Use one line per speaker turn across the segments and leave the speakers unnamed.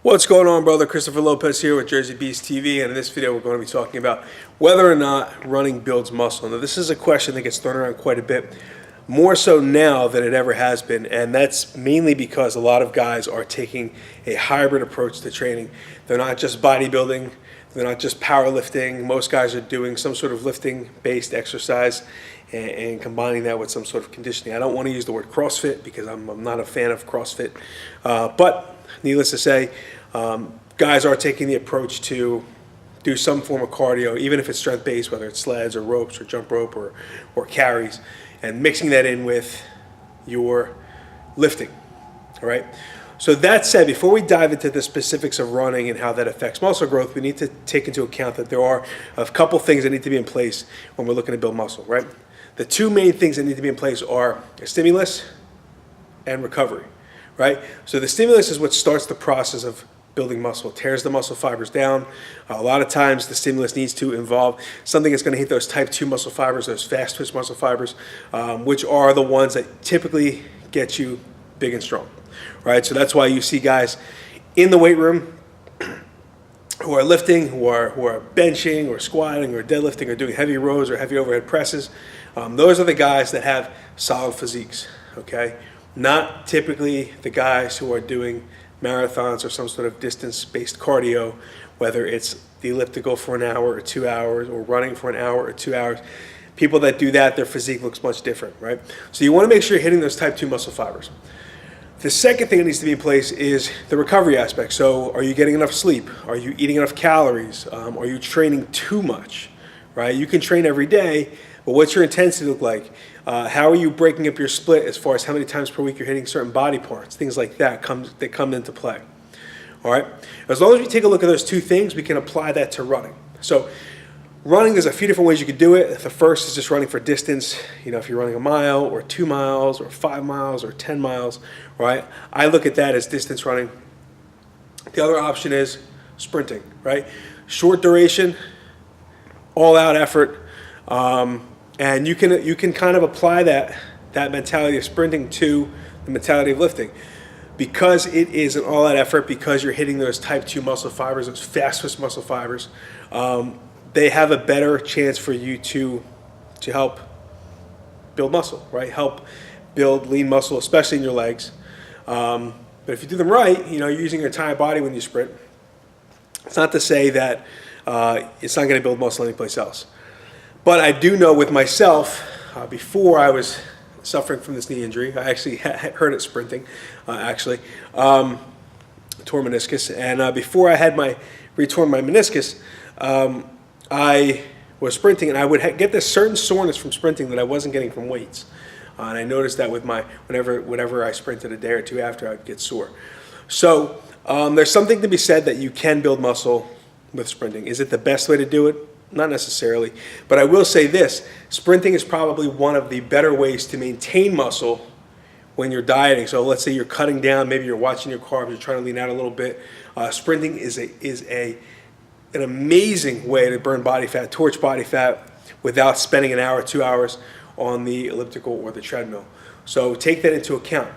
What's going on, brother? Christopher Lopez here with Jersey Beast TV, and in this video we're going to be talking about whether or not running builds muscle. Now, this is a question that gets thrown around quite a bit, more so now than it ever has been, and that's mainly because a lot of guys are taking a hybrid approach to training. They're not just bodybuilding, they're not just powerlifting. Most guys are doing some sort of lifting-based exercise and combining that with some sort of conditioning. I don't want to use the word CrossFit because I'm not a fan of CrossFit, but needless to say, guys are taking the approach to do some form of cardio, even if it's strength-based, whether it's sleds or ropes or jump rope or carries, and mixing that in with your lifting, all right? So that said, before we dive into the specifics of running and how that affects muscle growth, we need to take into account that there are a couple things that need to be in place when we're looking to build muscle, right? The two main things that need to be in place are a stimulus and recovery, right? So the stimulus is what starts the process of building muscle, tears the muscle fibers down. A lot of times the stimulus needs to involve something that's going to hit those type 2 muscle fibers, those fast twitch muscle fibers, which are the ones that typically get you big and strong, right? So that's why you see guys in the weight room who are lifting, who are benching or squatting or deadlifting or doing heavy rows or heavy overhead presses. Those are the guys that have solid physiques, okay? Not typically the guys who are doing marathons or some sort of distance-based cardio, whether it's the elliptical for an hour or 2 hours or running for an hour or 2 hours. People that do that, their physique looks much different, right? So you want to make sure you're hitting those type 2 muscle fibers. The second thing that needs to be in place is the recovery aspect. So are you getting enough sleep? Are you eating enough calories? Are you training too much, right? You can train every day, but what's your intensity look like? How are you breaking up your split as far as how many times per week you're hitting certain body parts? Things like that come into play. All right? As long as we take a look at those two things, we can apply that to running. So running, there's a few different ways you could do it. The first is just running for distance. You know, if you're running a mile or 2 miles or 5 miles or 10 miles, right? I look at that as distance running. The other option is sprinting, right? Short duration, all out effort. And you can kind of apply that mentality of sprinting to the mentality of lifting. Because it is an all-out effort, because you're hitting those type 2 muscle fibers, those fast twitch muscle fibers, they have a better chance for you to help build muscle, right? Help build lean muscle, especially in your legs. But if you do them right, you know, you're using your entire body when you sprint. It's not to say that it's not going to build muscle anyplace else. But I do know with myself, before I was suffering from this knee injury, I actually hurt it sprinting, tore meniscus. And before I had retorn my meniscus, I was sprinting, and I would get this certain soreness from sprinting that I wasn't getting from weights. And I noticed that with whenever I sprinted a day or two after, I'd get sore. So there's something to be said that you can build muscle with sprinting. Is it the best way to do it? Not necessarily, but I will say this, sprinting is probably one of the better ways to maintain muscle when you're dieting. So let's say you're cutting down, maybe you're watching your carbs, you're trying to lean out a little bit. Sprinting is an amazing way to burn body fat, torch body fat, without spending an hour, 2 hours on the elliptical or the treadmill. So take that into account.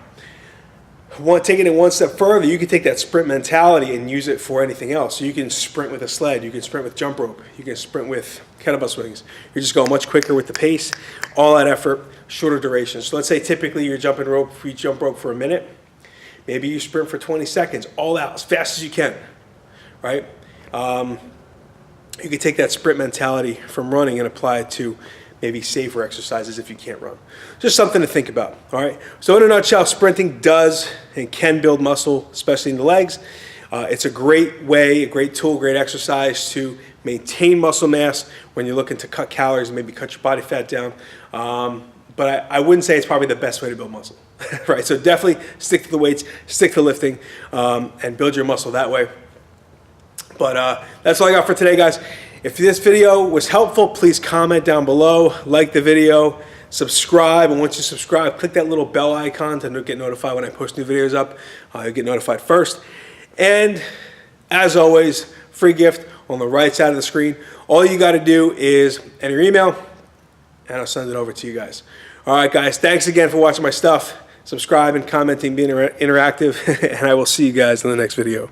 Taking it one step further, you can take that sprint mentality and use it for anything else. So you can sprint with a sled, you can sprint with jump rope, you can sprint with kettlebell swings. You're just going much quicker with the pace, all that effort, shorter duration. So let's say typically you jump rope for a minute. Maybe you sprint for 20 seconds, all out, as fast as you can, right? You can take that sprint mentality from running and apply it to maybe safer exercises if you can't run. Just something to think about, all right? So in a nutshell, sprinting does and can build muscle, especially in the legs. It's a great way, a great tool, great exercise to maintain muscle mass when you're looking to cut calories and maybe cut your body fat down. But I wouldn't say it's probably the best way to build muscle, right? So definitely stick to the weights, stick to lifting, and build your muscle that way. But that's all I got for today, guys. If this video was helpful, please comment down below, like the video, subscribe, and once you subscribe, click that little bell icon to get notified when I post new videos up. You'll get notified first. And as always, free gift on the right side of the screen. All you got to do is enter your email, and I'll send it over to you guys. All right, guys, thanks again for watching my stuff. Subscribing, commenting, being interactive, and I will see you guys in the next video.